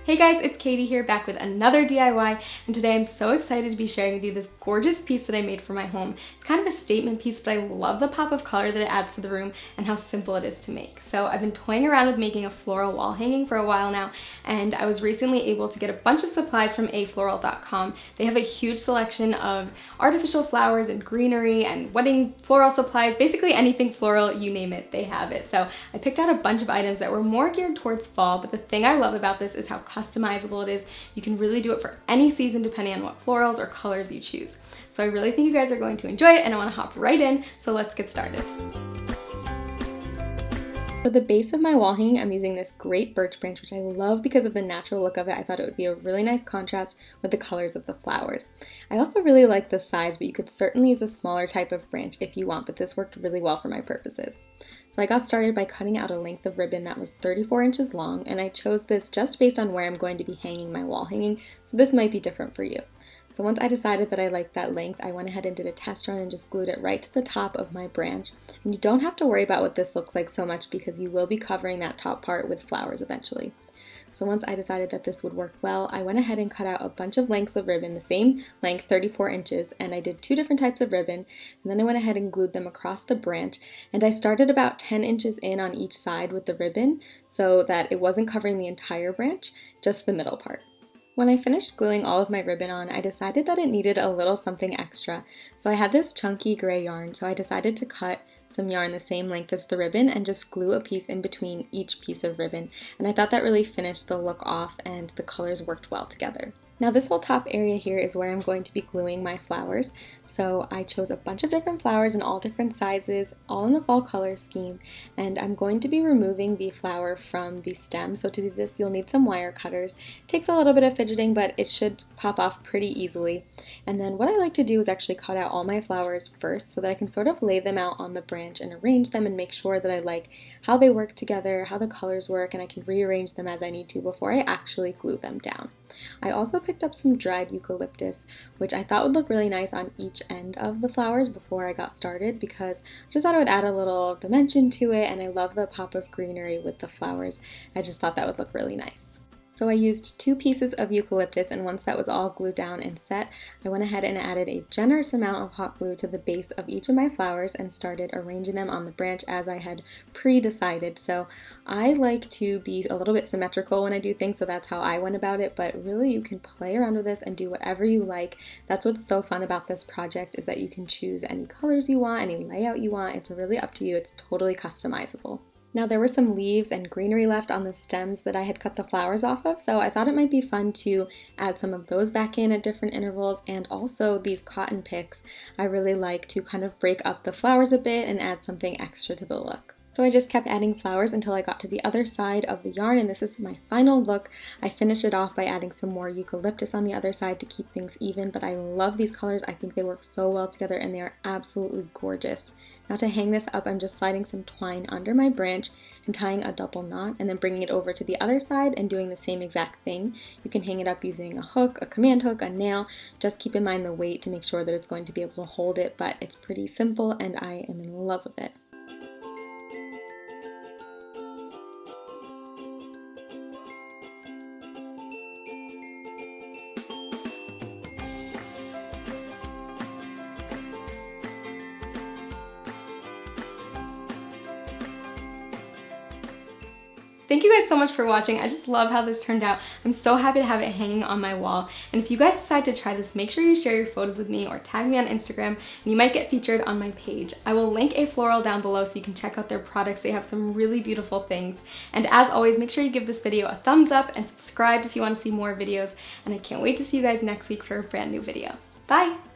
Hey guys, it's Katie here, back with another DIY, and today I'm so excited to be sharing with you this gorgeous piece that I made for my home. It's kind of a statement piece, but I love the pop of color that it adds to the room and how simple it is to make. So I've been toying around with making a floral wall hanging for a while now, and I was recently able to get a bunch of supplies from Afloral.com. They have a huge selection of artificial flowers and greenery and wedding floral supplies, basically anything floral, you name it, they have it. So I picked out a bunch of items that were more geared towards fall, but the thing I love about this is how customizable it is. You can really do it for any season depending on what florals or colors you choose. So I really think you guys are going to enjoy it, and I want to hop right in, so let's get started. For the base of my wall hanging, I'm using this great birch branch, which I love because of the natural look of it. I thought it would be a really nice contrast with the colors of the flowers. I also really like the size, but you could certainly use a smaller type of branch if you want, but this worked really well for my purposes. So I got started by cutting out a length of ribbon that was 34 inches long, and I chose this just based on where I'm going to be hanging my wall hanging, so this might be different for you. So once I decided that I liked that length, I went ahead and did a test run and just glued it right to the top of my branch. And you don't have to worry about what this looks like so much because you will be covering that top part with flowers eventually. So once I decided that this would work well, I went ahead and cut out a bunch of lengths of ribbon, the same length, 34 inches, and I did two different types of ribbon, and then I went ahead and glued them across the branch, and I started about 10 inches in on each side with the ribbon so that it wasn't covering the entire branch, just the middle part. When I finished gluing all of my ribbon on, I decided that it needed a little something extra. So I had this chunky gray yarn, so I decided to cut some yarn the same length as the ribbon and just glue a piece in between each piece of ribbon. And I thought that really finished the look off and the colors worked well together. Now this whole top area here is where I'm going to be gluing my flowers. So I chose a bunch of different flowers in all different sizes, all in the fall color scheme, and I'm going to be removing the flower from the stem. So to do this, you'll need some wire cutters. It takes a little bit of fidgeting, but it should pop off pretty easily. And then what I like to do is actually cut out all my flowers first so that I can sort of lay them out on the branch and arrange them and make sure that I like how they work together, how the colors work, and I can rearrange them as I need to before I actually glue them down. I also picked up some dried eucalyptus, which I thought would look really nice on each end of the flowers before I got started because I just thought it would add a little dimension to it, and I love the pop of greenery with the flowers. I just thought that would look really nice. So I used two pieces of eucalyptus, and once that was all glued down and set, I went ahead and added a generous amount of hot glue to the base of each of my flowers and started arranging them on the branch as I had pre-decided. So I like to be a little bit symmetrical when I do things, so that's how I went about it, but really you can play around with this and do whatever you like. That's what's so fun about this project, is that you can choose any colors you want, any layout you want. It's really up to you. It's totally customizable. Now there were some leaves and greenery left on the stems that I had cut the flowers off of, so I thought it might be fun to add some of those back in at different intervals, and also these cotton picks I really like to kind of break up the flowers a bit and add something extra to the look. So I just kept adding flowers until I got to the other side of the yarn, and this is my final look. I finished it off by adding some more eucalyptus on the other side to keep things even, but I love these colors. I think they work so well together and they are absolutely gorgeous. Now to hang this up, I'm just sliding some twine under my branch and tying a double knot, and then bringing it over to the other side and doing the same exact thing. You can hang it up using a hook, a command hook, a nail. Just keep in mind the weight to make sure that it's going to be able to hold it, but it's pretty simple and I am in love with it. Thank you guys so much for watching. I just love how this turned out. I'm so happy to have it hanging on my wall. And if you guys decide to try this, make sure you share your photos with me or tag me on Instagram, and you might get featured on my page. I will link Afloral down below so you can check out their products. They have some really beautiful things. And as always, make sure you give this video a thumbs up and subscribe if you want to see more videos. And I can't wait to see you guys next week for a brand new video. Bye!